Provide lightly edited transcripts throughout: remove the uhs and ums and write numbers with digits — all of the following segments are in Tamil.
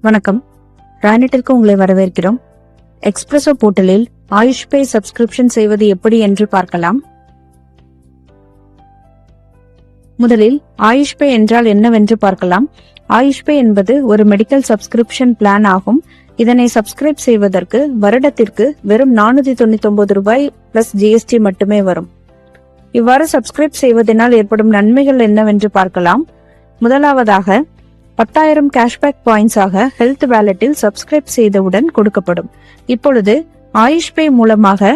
வணக்கம். ராணிட்டிற்கு உங்களை வரவேற்கிறோம். எக்ஸ்பிரஸோ போர்ட்டலில் ஆயுஷ் பே சப்ஸ்கிரிப்ஷன் செய்வது எப்படி என்று பார்க்கலாம். முதலில் ஆயுஷ் பே என்றால் என்னவென்று பார்க்கலாம். ஆயுஷ் பே என்பது ஒரு மெடிக்கல் சப்ஸ்கிரிப்ஷன் பிளான் ஆகும். இதனை சப்ஸ்கிரைப் செய்வதற்கு வருடத்திற்கு வெறும் 499 ரூபாய் பிளஸ் ஜிஎஸ்டி மட்டுமே வரும். இவ்வாறு சப்ஸ்கிரைப் செய்வதனால் ஏற்படும் நன்மைகள் என்னவென்று பார்க்கலாம். முதலாவதாக 10,000 கேஷ்பேக் பாயிண்ட்ஸ் ஆக ஹெல்த் வேலெட்டில் சப்ஸ்கிரைப் செய்தவுடன் கொடுக்கப்படும். இப்பொழுது ஆயுஷ் பே மூலமாக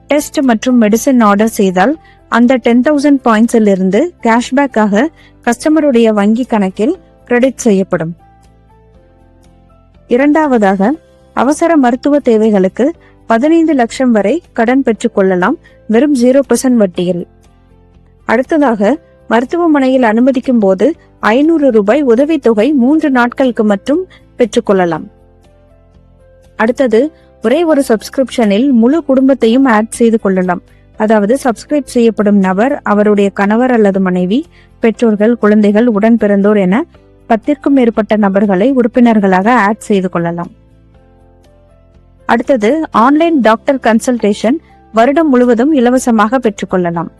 டெஸ்ட் மற்றும் மெடிசின் ஆர்டர் செய்தால் அந்த 10,000 பாயிண்ட்ஸில் இருந்து கேஷ்பேக் ஆக கஸ்டமருடைய வங்கி கணக்கில் கிரெடிட் செய்யப்படும். இரண்டாவதாக அவசர மருத்துவ தேவைகளுக்கு 15 லட்சம் வரை கடன் பெற்றுக் கொள்ளலாம் வெறும் 0% வட்டியில். அடுத்ததாக மருத்துவமனையில் அனுமதிக்கும் போது 500 ரூபாய் உதவித்தொகை 3 நாட்களுக்கு மட்டும் பெற்றுக்கொள்ளலாம். அடுத்தது ஒரே ஒரு சப்ஸ்கிரிப்ஷனில் முழு குடும்பத்தையும் ஆட் செய்து கொள்ளலாம். அதாவது சப்ஸ்கிரைப் செய்யப்படும் நபர், அவருடைய கணவர் அல்லது மனைவி, பெற்றோர்கள், குழந்தைகள், உடன் பிறந்தோர் என 10க்கும் மேற்பட்ட நபர்களை உறுப்பினர்களாக ஆட் செய்து கொள்ளலாம். அடுத்தது ஆன்லைன் டாக்டர் கன்சல்டேஷன் வருடம் முழுவதும் இலவசமாக பெற்றுக்கொள்ளலாம்.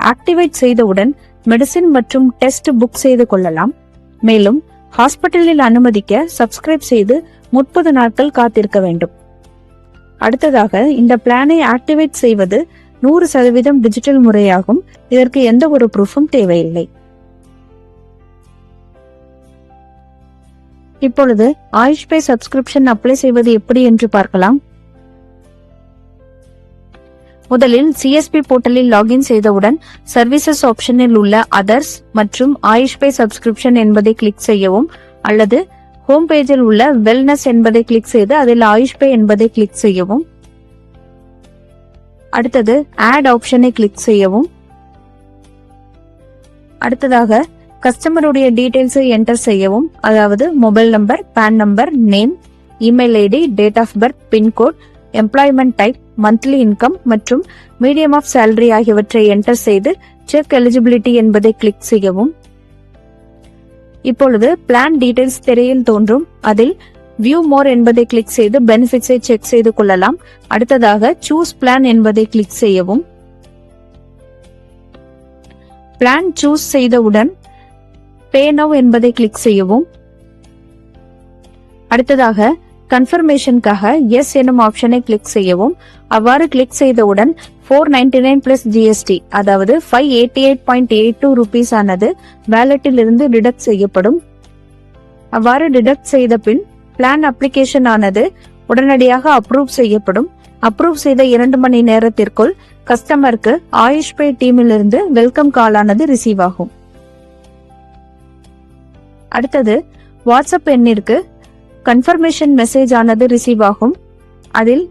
ஆக்டிவேட் செய்தவுடன் மெடிசின் மற்றும் டெஸ்ட் புக் செய்து கொள்ளலாம். மேலும் ஹாஸ்பிட்டலில் அனுமதிக்க சப்ஸ்கிரைப் செய்து 30 நாட்கள் காத்திருக்க வேண்டும். அடுத்ததாக இந்த பிளானை ஆக்டிவேட் செய்வது 100% டிஜிட்டல் முறையாகும். இதற்கு எந்த ஒரு ப்ரூஃபும் தேவையில்லை. இப்பொழுது ஆயுஷ் பே சப்ஸ்கிரிப்ஷன் அப்ளை செய்வது எப்படி என்று பார்க்கலாம். முதலில் சிஎஸ்பி போர்ட்டலில் லாகின் செய்தவுடன் சர்வீசஸ் ஆப்ஷனில் உள்ள அதர்ஸ் மற்றும் ஆயுஷ் பே சப்ஸ்கிரிப்ஷன் என்பதை கிளிக் செய்யவும், அல்லது ஹோம் பேஜில் உள்ள வெல்னஸ் என்பதை கிளிக் செய்து அதில் ஆயுஷ் பே என்பதை கிளிக் செய்யவும். அடுத்தது ஆட் ஆப்ஷனை கிளிக் செய்யவும். அடுத்ததாக கஸ்டமருடைய டீடைல்ஸை என்டர் செய்யவும். அதாவது mobile number, PAN number, name, email ID, date of birth, pincode, employment type, monthly income மற்றும் மீடியம் ஆஃப் சேலரி ஆகியவற்றை என்டர் செய்து செக் எலிஜிபிலிட்டி என்பதை கிளிக் செய்யவும். இப்பொழுது பிளான் டீடைல்ஸ் திரையில் தோன்றும். அதில் வியூ மோர் என்பதை கிளிக் செய்து பெனிஃபிட்ஸை செக் செய்து கொள்ளலாம். அடுத்ததாக சூஸ் பிளான் என்பதை கிளிக் செய்யவும். பிளான் சூஸ் செய்தவுடன் பே நவ் என்பதை கிளிக் செய்யவும். அடுத்ததாக கன்ஃபர்மேஷனுக்காக எஸ் எனும் ஆப்ஷனை கிளிக் செய்யவும். அவ்வாறு கிளிக் செய்தவுடன் 499 பிளஸ் ஜிஎஸ்டி, அதாவது 588.82 ரூபீஸ் ஆனது வேலெட்டில் இருந்து டிடக்ட் செய்யப்படும். அவ்வாறு டிடக்ட் செய்த பின் பிளான் அப்ளிகேஷன் ஆனது உடனடியாக அப்ரூவ் செய்யப்படும். அப்ரூவ் செய்த 2 மணி நேரத்திற்குள் கஸ்டமருக்கு ஆயுஷ் பே டீமிலிருந்து வெல்கம் கால் ஆனது ரிசீவ் ஆகும். அடுத்தது வாட்ஸ்அப் எண்ணிற்கு கன்ஃபர்மேஷன் மெசேஜ் ஆனது ரிசீவ் ஆகும். அதில்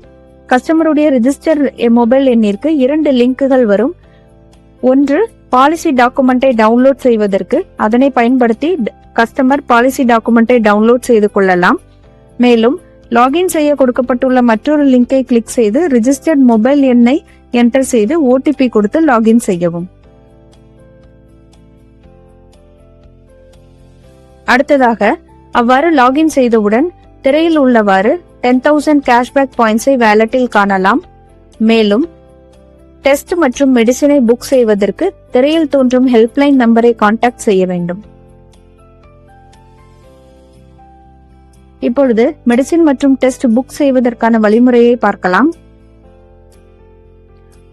கஸ்டமருடைய ரிஜிஸ்டர் மொபைல் எண்ணிற்கு 2 லிங்குகள் வரும். ஒன்று பாலிசி டாக்குமெண்டை டவுன்லோட் செய்வதற்கு, அதனை பயன்படுத்தி கஸ்டமர் பாலிசி டாக்குமெண்டை டவுன்லோட் செய்து கொள்ளலாம். மேலும் லாகின் செய்ய கொடுக்கப்பட்டுள்ள மற்றொரு லிங்கை கிளிக் செய்து ரிஜிஸ்டர்ட் மொபைல் எண்ணை என்டர் செய்து ஓடிபி கொடுத்து லாகின் செய்யவும். அடுத்ததாக அவ்வாறு லாகின் செய்தவுடன் திரையில் உள்ளவாறு 10,000 கேஷ்பேக் பாயிண்ட்ஸை வேலெட்டில் காணலாம். மேலும் டெஸ்ட் மற்றும் மெடிசினை புக் செய்வதற்கு திரையில் தோன்றும் ஹெல்ப்லைன் நம்பரை கான்டாக்ட் செய்ய வேண்டும். இப்பொழுது மெடிசின் மற்றும் டெஸ்ட் புக் செய்வதற்கான வழிமுறையை பார்க்கலாம்.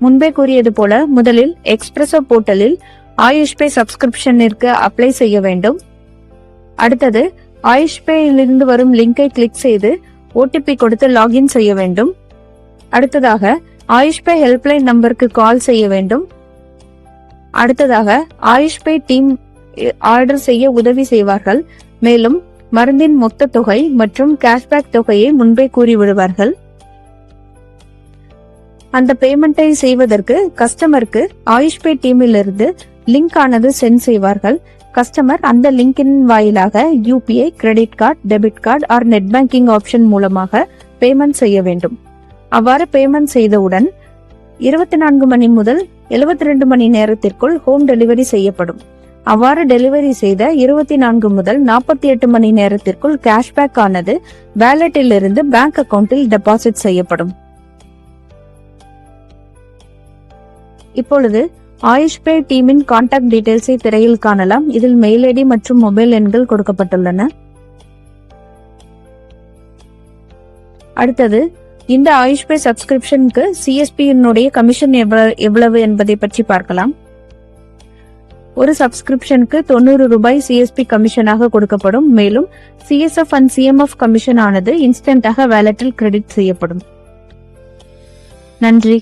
முன்பே கூறியது போல முதலில் எக்ஸ்பிரஸோ போர்ட்டலில் ஆயுஷ் பே சப்ஸ்கிரிப்ஷனிற்கு அப்ளை செய்ய வேண்டும். அடுத்தது ஆயுஷ் பேயிலிருந்து வரும் லிங்கை கிளிக் செய்து ஓடிபி கொடுத்து லாகின் செய்ய வேண்டும். அடுத்ததாக ஆயுஷ் பே ஹெல்ப்லைன் நம்பருக்கு கால் செய்ய வேண்டும். அடுத்ததாக ஆயுஷ் பே டீம் ஆர்டர் செய்ய உதவி செய்வார்கள். மேலும் மருந்தின் மொத்த தொகை மற்றும் கேஷ்பேக் தொகையை முன்பே கூறிவிடுவார்கள். அந்த பேமெண்டை செய்வதற்கு கஸ்டமருக்கு ஆயுஷ் பே டீமிலிருந்து லிங்க் ஆனது சென்ட் செய்வார்கள். கஸ்டமர் அந்த லிங்கின் வாயிலாக UPI, credit card, debit card or net banking option மூலமாக பேமெண்ட் செய்ய வேண்டும். அவ்வாறு பேமெண்ட் செய்தவுடன் 24 மணி முதல் 72 மணி நேரத்திற்குள் ஹோம் டெலிவரி செய்யப்படும். அவ்வாறு டெலிவரி செய்த 24 முதல் 48 மணி நேரத்திற்குள் கேஷ்பேக் ஆனது வேலட்டில் இருந்து பேங்க் அக்கவுண்டில் டெபாசிட் செய்யப்படும். இப்பொழுது ஆயுஷ்பே டீமின் கான்டாக்ட் டீடைல்ஸை திரையில் காணலாம். இதில் மெயில் ஐடி மற்றும் மொபைல் எண்கள் கொடுக்கப்பட்டுள்ளன. அடுத்தது இந்த ஆயுஷ்பே சப்ஸ்கிரிப்ஷனுக்கு சிஎஸ்பியினுடைய கமிஷன் எவ்வளவு என்பதை பற்றி பார்க்கலாம். ஒரு சப்ஸ்கிரிப்ஷனுக்கு 90 ரூபாய் சிஎஸ்பி கமிஷனாக கொடுக்கப்படும். மேலும் சிஎஸ்எஃப் அண்ட் சிஎம்எஃப் கமிஷன் ஆனது இன்ஸ்டன்டாக வேலட்டில் கிரெடிட் செய்யப்படும். நன்றி.